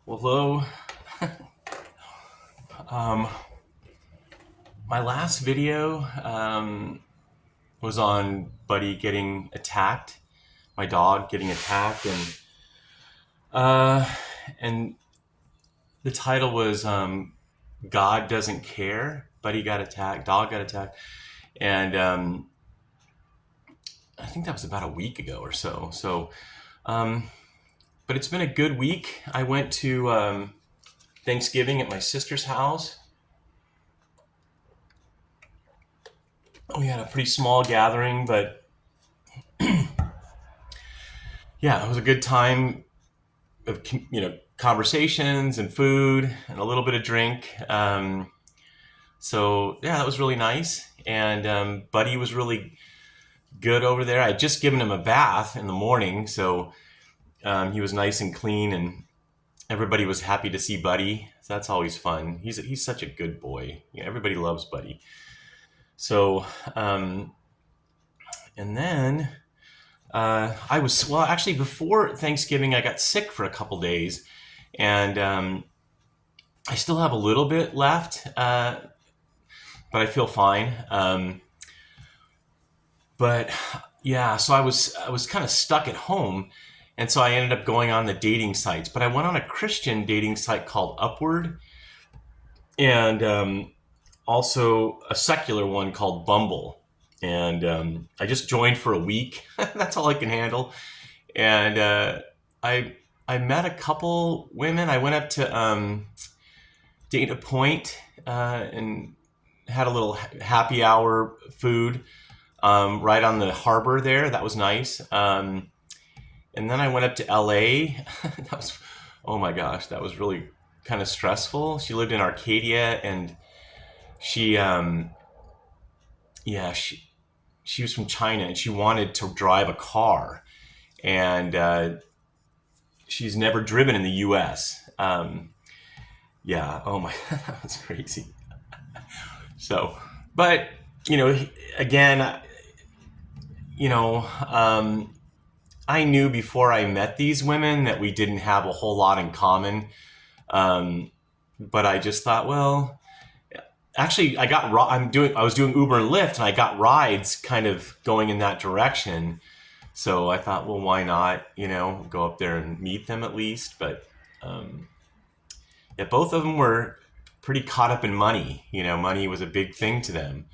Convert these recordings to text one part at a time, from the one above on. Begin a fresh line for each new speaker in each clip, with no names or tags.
Well, hello. Um, my last video was on Buddy getting attacked, my dog getting attacked, uh, and the title was "God Doesn't Care." Buddy got attacked, dog got attacked, and I think that was about a week ago or so. Um, but it's been a good week. I went to Thanksgiving at my sister's house. We had a pretty small gathering, but yeah, it was a good time of conversations and food and a little bit of drink. So yeah, that was really nice. And Buddy was really good over there. I had just given him a bath in the morning, so he was nice and clean, and everybody was happy to see Buddy. So that's always fun. He's such a good boy. Everybody loves Buddy. So and then actually before Thanksgiving I got sick for a couple days, and I still have a little bit left, but I feel fine. But yeah, so I was kind of stuck at home, and so I ended up going on the dating sites. But I went on a Christian dating site called Upward, and also a secular one called Bumble. And I just joined for a week. That's all I can handle. And I I met a couple women. I went up to Dana Point and had a little happy hour food right on the harbor there. That was nice. And then I went up to LA. That was, oh my gosh, that was really kind of stressful. She lived in Arcadia, and she, yeah, she was from China, and she wanted to drive a car, and she's never driven in the U.S. Yeah, oh my, that was crazy. So, but again, you know, I knew before I met these women that we didn't have a whole lot in common. But I just thought, well, actually, I was doing Uber and Lyft, and I got rides kind of going in that direction. So I thought, well, why not, go up there and meet them at least. But yeah, both of them were pretty caught up in money. Money was a big thing to them.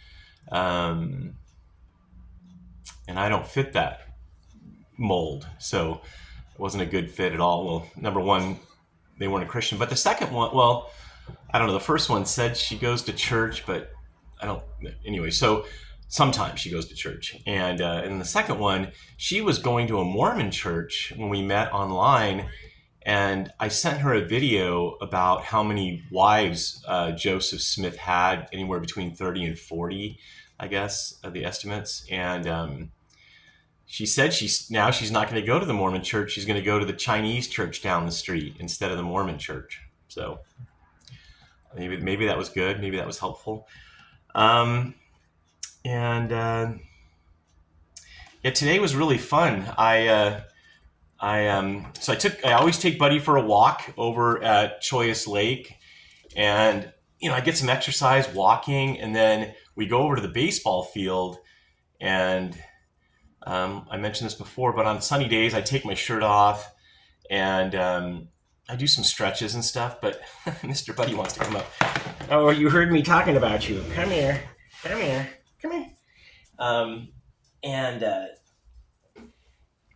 Um, and I don't fit that mold. So it wasn't a good fit at all. Well, number one, they weren't a Christian. But the second one, well, I don't know. The first one said she goes to church, but I don't. Anyway, so sometimes she goes to church, and the second one, she was going to a Mormon church when we met online, and I sent her a video about how many wives Joseph Smith had, anywhere between 30 and 40, I guess, the estimates, and she said she's not going to go to the Mormon church. She's going to go to the Chinese church down the street instead of the Mormon church. So maybe that was good. Maybe that was helpful. And yeah, today was really fun. I always take Buddy for a walk over at Choyas Lake, and I get some exercise walking, and then we go over to the baseball field, and I mentioned this before, but on sunny days I take my shirt off, and I do some stretches and stuff. But Mr. Buddy wants to come up. Oh, you heard me talking about you. Come here. Come here. Come here. And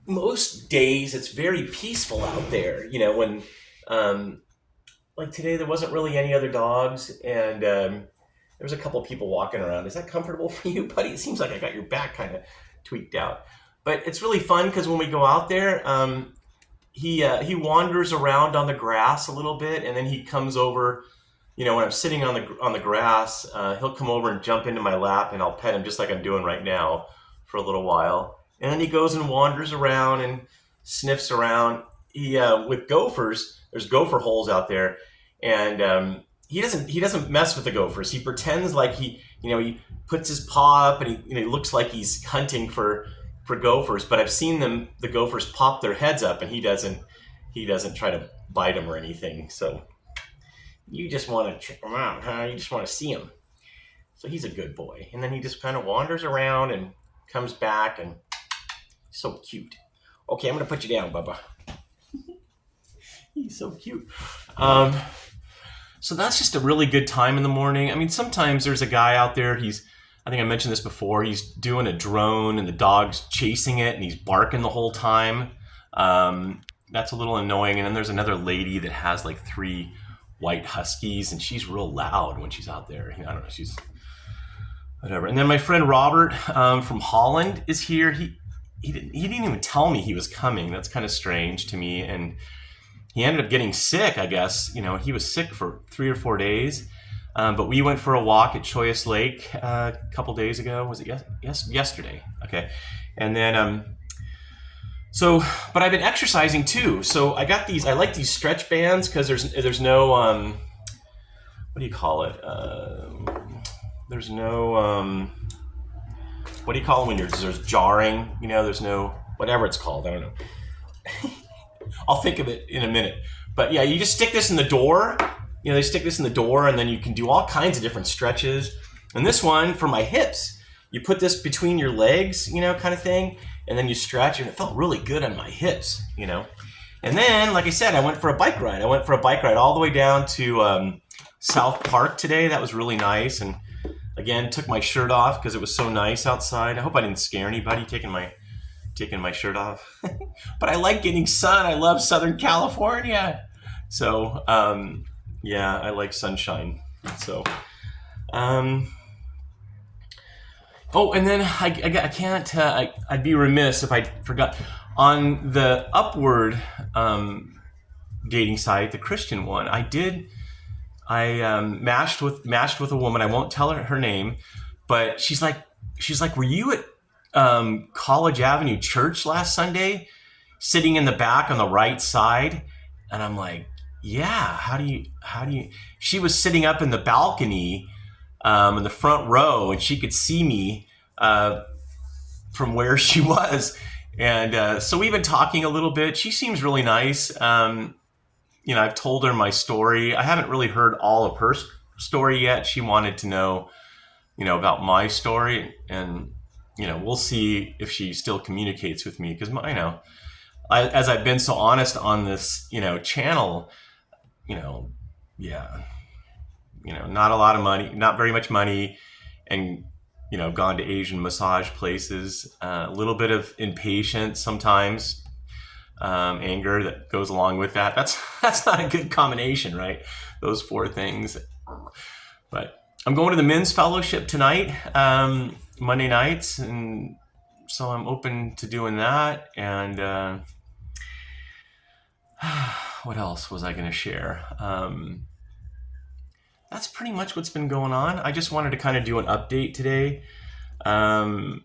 most days it's very peaceful out there. When like today there wasn't really any other dogs, and there was a couple people walking around. Is that comfortable for you, Buddy? It seems like I got your back kind of tweaked out. But it's really fun because when we go out there, he wanders around on the grass a little bit, and then he comes over. When I'm sitting on the grass, he'll come over and jump into my lap, and I'll pet him just like I'm doing right now for a little while. And then he goes and wanders around and sniffs around. He with gophers, there's gopher holes out there, and he doesn't mess with the gophers. He pretends like he puts his paw up, and he looks like he's hunting for gophers. But I've seen the gophers pop their heads up, and he doesn't He doesn't try to bite him or anything. So you just want to check him out, huh? You just want to see him. So he's a good boy. And then he just kind of wanders around and comes back, and so cute. Okay, I'm going to put you down, Bubba. He's so cute. So that's just a really good time in the morning. I mean, sometimes there's a guy out there, I think I mentioned this before, he's doing a drone and the dog's chasing it and he's barking the whole time. That's a little annoying. And then there's another lady that has like 3 white huskies, and she's real loud when she's out there. I don't know, she's whatever. And then my friend Robert from Holland is here. He didn't even tell me he was coming. That's kind of strange to me. And he ended up getting sick, I guess. He was sick for 3 or 4 days. But we went for a walk at Choyas Lake a couple days ago. Was it yesterday? Okay. And then, but I've been exercising too. So I like these stretch bands because there's no, what do you call it? There's no, what do you call it when there's jarring? There's no, whatever it's called. I don't know. I'll think of it in a minute. But yeah, you just stick this in the door. They stick this in the door, and then you can do all kinds of different stretches. And this one for my hips, you put this between your legs, kind of thing, and then you stretch, and it felt really good on my hips, And then, like I said, I went for a bike ride. I went for a bike ride all the way down to South Park today. That was really nice. And again, took my shirt off because it was so nice outside. I hope I didn't scare anybody taking my shirt off. But I like getting sun. I love Southern California. So, yeah, I like sunshine. So, and then I can't, I'd be remiss if I forgot. On the Upward dating site, the Christian one, I matched with a woman. I won't tell her name, but she's like, were you at College Avenue Church last Sunday, sitting in the back on the right side? And I'm like, yeah, how do you, she was sitting up in the balcony in the front row, and she could see me from where she was. And so we've been talking a little bit. She seems really nice. I've told her my story. I haven't really heard all of her story yet. She wanted to know, about my story, and we'll see if she still communicates with me, because as I've been so honest on this, channel, not a lot of money, not very much money, and gone to Asian massage places, a little bit of impatience sometimes, anger that goes along with that. That's not a good combination, right? Those 4 things. But I'm going to the men's fellowship tonight, Monday nights, and so I'm open to doing that. And what else was I going to share? That's pretty much what's been going on. I just wanted to kind of do an update today. What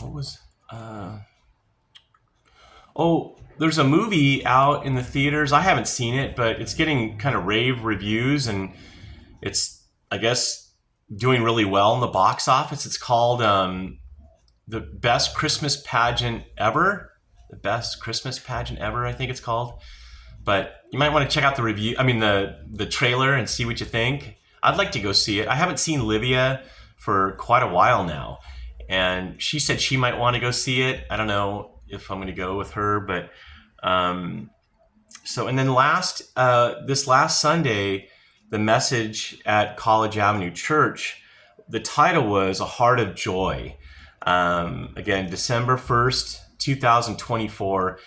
was... there's a movie out in the theaters. I haven't seen it, but it's getting kind of rave reviews, and it's, I guess, doing really well in the box office. It's called The Best Christmas Pageant Ever. The Best Christmas Pageant Ever, I think it's called. But you might want to check out the review. I mean, the trailer, and see what you think. I'd like to go see it. I haven't seen Livia for quite a while now, and she said she might want to go see it. I don't know if I'm going to go with her, but and then this last Sunday, the message at College Avenue Church, the title was A Heart of Joy. Again, December 1st, 2024.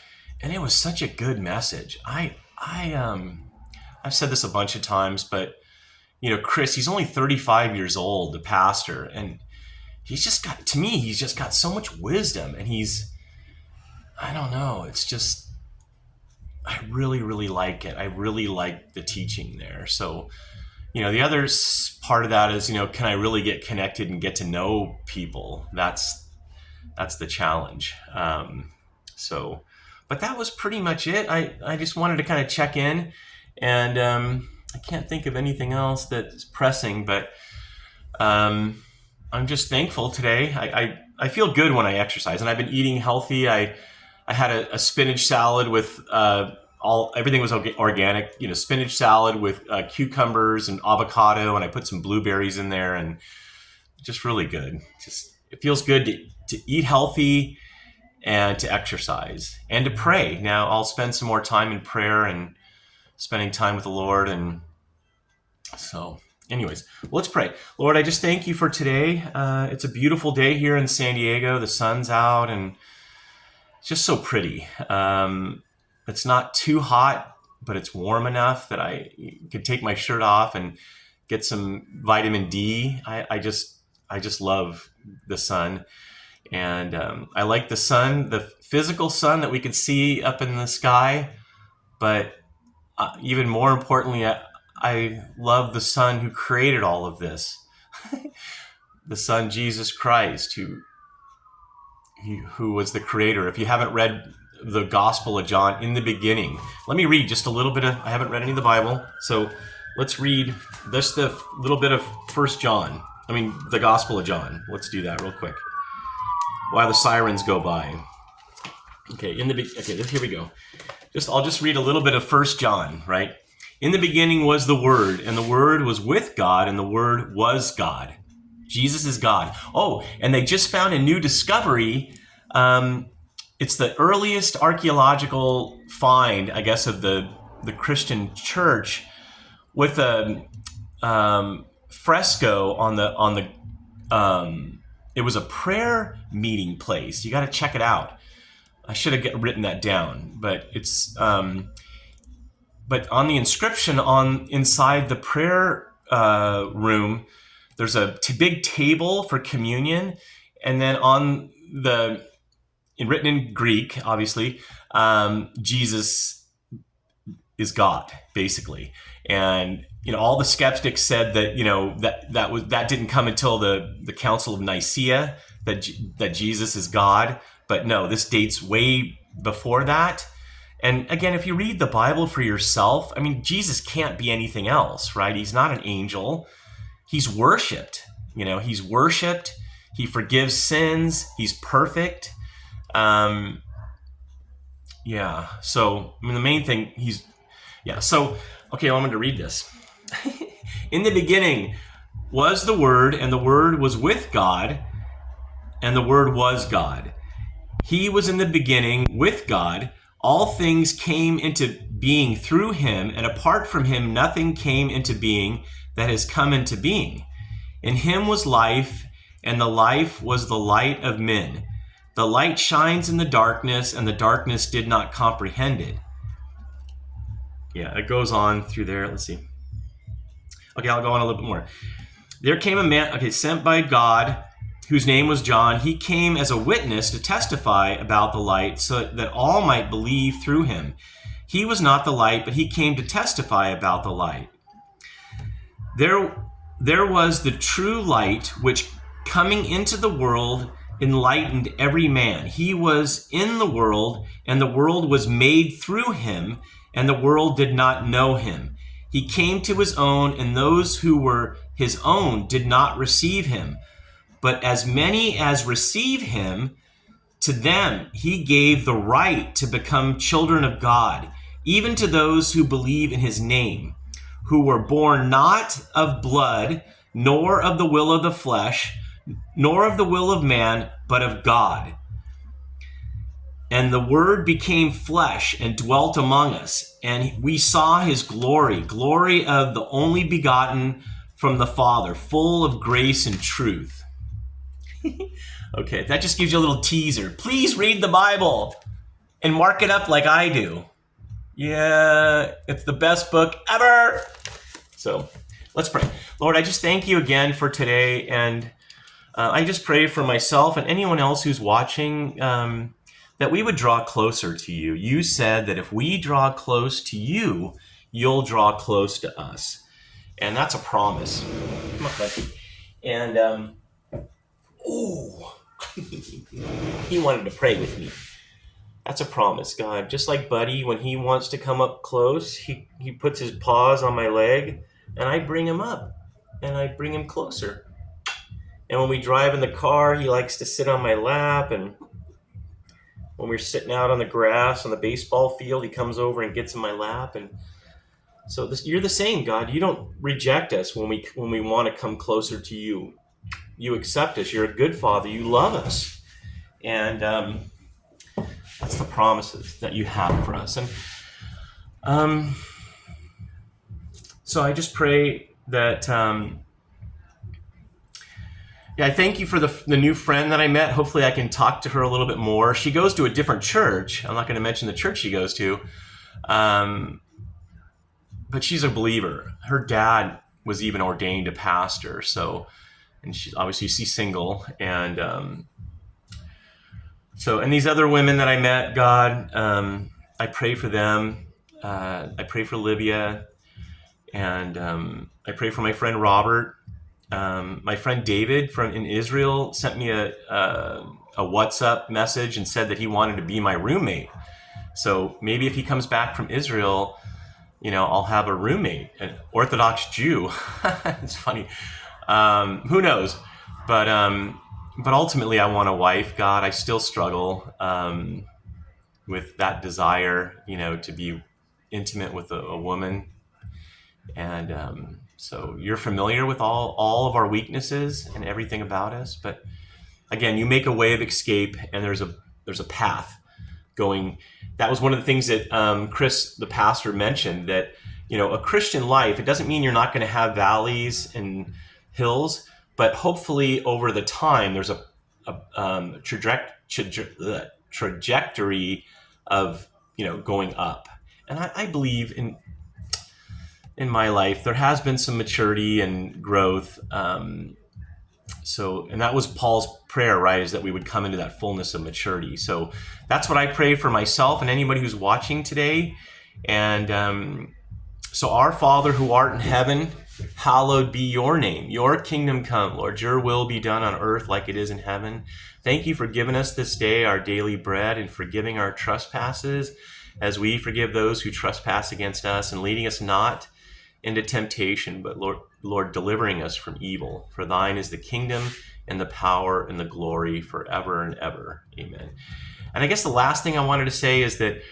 And it was such a good message. I've said this a bunch of times, but Chris, he's only 35 years old, the pastor, and he's just got so much wisdom, and I don't know, it's just, I really, really like it. I really like the teaching there. So, the other part of that is, can I really get connected and get to know people? That's the challenge. But that was pretty much it. I just wanted to kind of check in, and I can't think of anything else that's pressing, but I'm just thankful today. I feel good when I exercise, and I've been eating healthy. I I had a spinach salad with everything was organic. Spinach salad with cucumbers and avocado, and I put some blueberries in there, and just really good. Just it feels good to eat healthy and to exercise and to pray. Now I'll spend some more time in prayer and spending time with the Lord. And so anyways, let's pray. Lord, I just thank you for today. It's a beautiful day here in San Diego. The sun's out and it's just so pretty. It's not too hot, but it's warm enough that I could take my shirt off and get some vitamin D. I just love the sun. And I like the sun, the physical sun that we can see up in the sky. But even more importantly, I love the Son who created all of this. The Son, Jesus Christ, who was the creator. If you haven't read the Gospel of John, in the beginning, let me read just a little bit I haven't read any of the Bible. So let's read just a little bit of the Gospel of John. Let's do that real quick while the sirens go by. Okay, here we go. I'll just read a little bit of 1 John, right? In the beginning was the Word, and the Word was with God, and the Word was God. Jesus is God. Oh, and they just found a new discovery. It's the earliest archaeological find, I guess, of the Christian church, with a fresco on the it was a prayer meeting place. You got to check it out. I should have written that down, but it's but on the inscription inside the prayer room, there's a big table for communion, and then written in Greek, obviously, Jesus is God, basically. And all the skeptics said that that didn't come until the Council of Nicaea, that Jesus is God. But no, this dates way before that. And again, if you read the Bible for yourself, I mean, Jesus can't be anything else, right? He's not an angel. He's worshipped. He's worshipped. He forgives sins. He's perfect. So, the main thing, So, okay, I'm going to read this. In the beginning was the Word, and the Word was with God, and the Word was God. He was in the beginning with God. All things came into being through him, and apart from him, nothing came into being that has come into being. In him was life, and the life was the light of men. The light shines in the darkness, and the darkness did not comprehend it. Yeah, it goes on through there. Let's see. Okay, I'll go on a little bit more. There came a man, sent by God, whose name was John. He came as a witness to testify about the light, so that all might believe through him. He was not the light, but he came to testify about the light. There was the true light, which coming into the world enlightened every man. He was in the world, and the world was made through him, and the world did not know him. He came to his own, and those who were his own did not receive him. But as many as receive him, to them he gave the right to become children of God, even to those who believe in his name, who were born not of blood, nor of the will of the flesh, nor of the will of man, but of God. And the Word became flesh and dwelt among us, and we saw his glory of the only begotten from the Father, full of grace and truth. Okay, that just gives you a little teaser. Please read the Bible and mark it up like I do. Yeah, it's the best book ever. So let's pray. Lord, I just thank you again for today. And I just pray for myself and anyone else who's watching that we would draw closer to you. You said that if we draw close to you, you'll draw close to us. And that's a promise. Come on, buddy. And, he wanted to pray with me. That's a promise, God. Just like Buddy, when he wants to come up close, he puts his paws on my leg, and I bring him up, and I bring him closer. And when we drive in the car, he likes to sit on my lap, and when we're sitting out on the grass on the baseball field, he comes over and gets in my lap. And so you're the same, God. You don't reject us when we want to come closer to you. You accept us. You're a good Father. You love us. And that's the promises that you have for us. And so I just pray that, I thank you for the new friend that I met. Hopefully I can talk to her a little bit more. She goes to a different church. I'm not going to mention the church she goes to. But she's a believer. Her dad was even ordained a pastor. So, and she's single. And and these other women that I met, God, I pray for them. I pray for Libya. And I pray for my friend Robert. My friend David in Israel sent me a WhatsApp message and said that he wanted to be my roommate. So maybe if he comes back from Israel, I'll have a roommate, an Orthodox Jew. It's funny. Who knows? But ultimately, I want a wife. God, I still struggle with that desire, to be intimate with a woman. And so you're familiar with all of our weaknesses and everything about us. But again, you make a way of escape, and there's a path going. That was one of the things that Chris, the pastor, mentioned, that a Christian life, it doesn't mean you're not going to have valleys and hills, but hopefully over the time there's a trajectory of going up. And I believe in my life there has been some maturity and growth. And that was Paul's prayer, right? Is that we would come into that fullness of maturity. So that's what I pray for myself and anybody who's watching today. And so our Father who art in heaven, hallowed be your name. Your kingdom come, Lord. Your will be done on earth like it is in heaven. Thank you for giving us this day our daily bread and forgiving our trespasses as we forgive those who trespass against us, and leading us not into temptation, but Lord, delivering us from evil. For thine is the kingdom and the power and the glory forever and ever. Amen. And I guess the last thing I wanted to say is that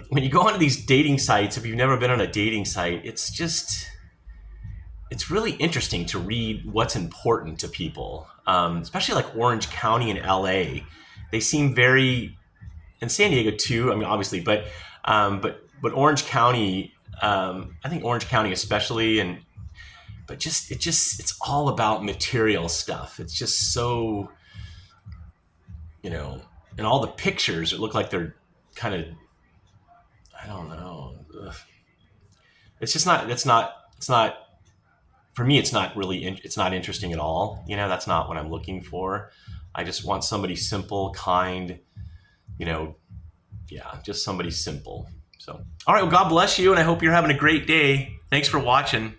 when you go onto these dating sites, if you've never been on a dating site, it's really interesting to read what's important to people, especially like Orange County and LA. They seem very, and San Diego too, I mean, obviously, but Orange County, I think Orange County especially, but it's all about material stuff. It's just so, and all the pictures, it look like they're kind of, I don't know. Ugh. It's not, for me, it's not really, it's not interesting at all. That's not what I'm looking for. I just want somebody simple, kind, just somebody simple. So, all right, well, God bless you, and I hope you're having a great day. Thanks for watching.